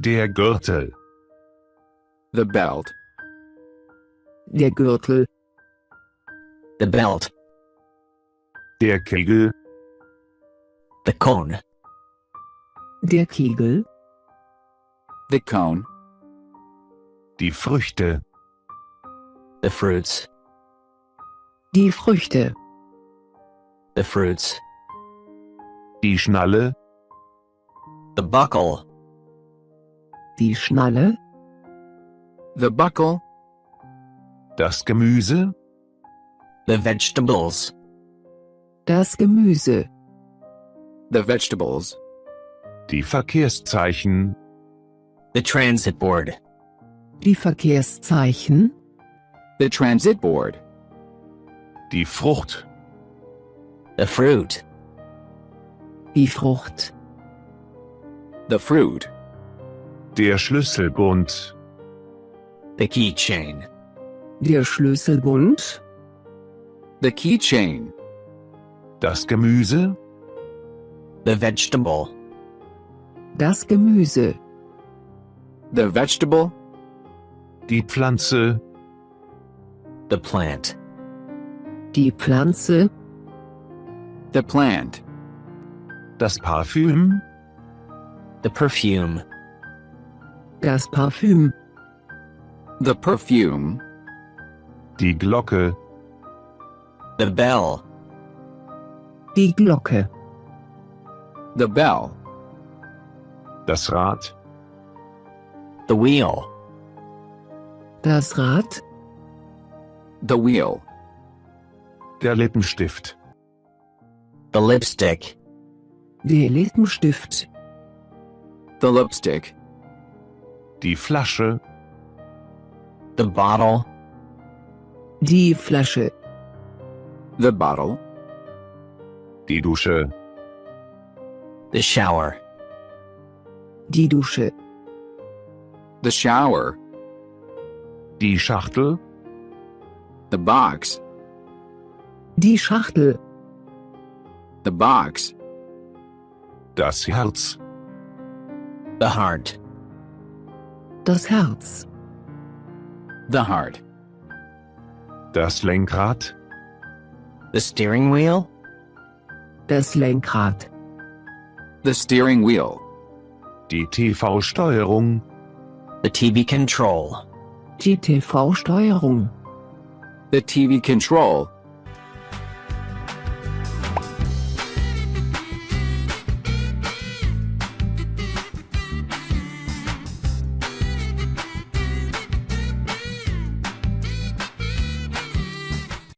Der Gürtel. The belt. Der Gürtel. The belt. Der Kegel. The cone. Der Kegel. The cone. Die Früchte. The fruits. Die Früchte. The fruits. Die Schnalle. The buckle. Die Schnalle. The buckle. Das Gemüse. The vegetables. Das Gemüse. The vegetables. Die Verkehrszeichen. The transit board. Die Verkehrszeichen. The transit board. Die Frucht. The fruit. Die Frucht. The fruit. Der Schlüsselbund. The keychain. Der Schlüsselbund. The keychain. Das Gemüse. The vegetable. Das Gemüse. The vegetable. Die Pflanze. The plant. Die Pflanze. The plant. Das Parfüm. The perfume. Das Parfüm. The perfume. Die Glocke. The bell. Die Glocke. The bell. Das Rad. The wheel. Das Rad. The wheel. Der Lippenstift. The lipstick. Der Lippenstift. The lipstick. Die Flasche. The bottle. Die Flasche. The bottle. Die Dusche. The shower. Die Dusche. The shower. Die Schachtel. The box. Die Schachtel. The box. Das Herz. The heart. Das Herz. The heart. Das Lenkrad. The steering wheel. Das Lenkrad. The steering wheel. Die TV-Steuerung. The TV control. Die TV-Steuerung. The TV control.